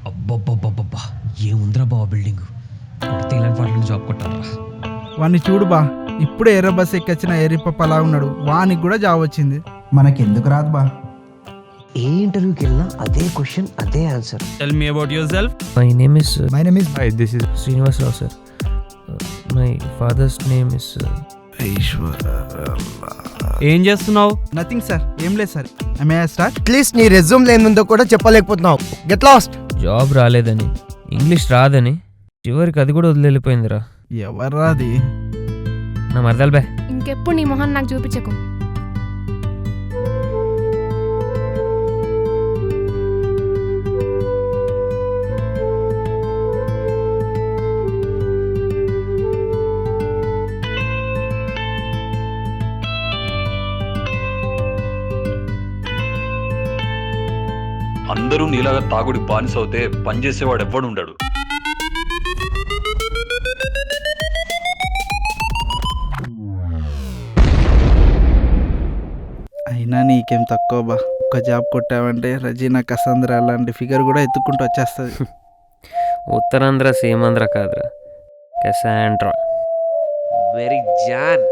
అబ్బబ్బబ్బబ్బబ్బా ఏముందిరా బావ బిల్డింగ్ కొడితే ఇలాంటి వాటిని జాబ్ కొట్టాలరా. వాడిని చూడు బా, ఇప్పుడే ఎర్ర బస్ ఎక్కొచ్చిన ఎర్రిపప్ప అలా ఉన్నాడు. వానికి కూడా జాబ్ వచ్చింది. మనకెందుకు రాదు బా? ఏ ఇంటర్వ్యూకి వెళ్ళినా అదే క్వశ్చన్, అదే answer. Tell me about yourself. My name is Hi, this is Srinivas Rao, sir. My father's name is ఏం చేస్తున్నావు? నథింగ్ సార్, ఏం లేదు సార్. May I start? అట్లీస్ట్ నీ రెజ్యూమ్ లేనుందో కూడా చెప్పలేకపోతున్నావు. Get lost. జాబ్ రాలేదని, ఇంగ్లీష్ రాదని, చివరికి అది కూడా వదిలిపోయిందిరా. ఎవర్రా అది? నా మరదలు బే. ఇంకెప్పుడు నీ మొహన్ నాకు చూపించకు. అందరూ నీలాగా తాగుడి బానిస అవుతే పనిచేసేవాడు ఎవ్వడు ఉండడు. అయినా నీకేం తక్కువ బా. ఒక్క జాబ్ కొట్టావంటే రజీనా కసంద్ర లాంటి ఫిగర్ కూడా ఎత్తుకుంటూ వచ్చేస్తుంది. ఉత్తరాంధ్ర సీమాంధ్ర కాదురా, కెసాండ్రా. Very John.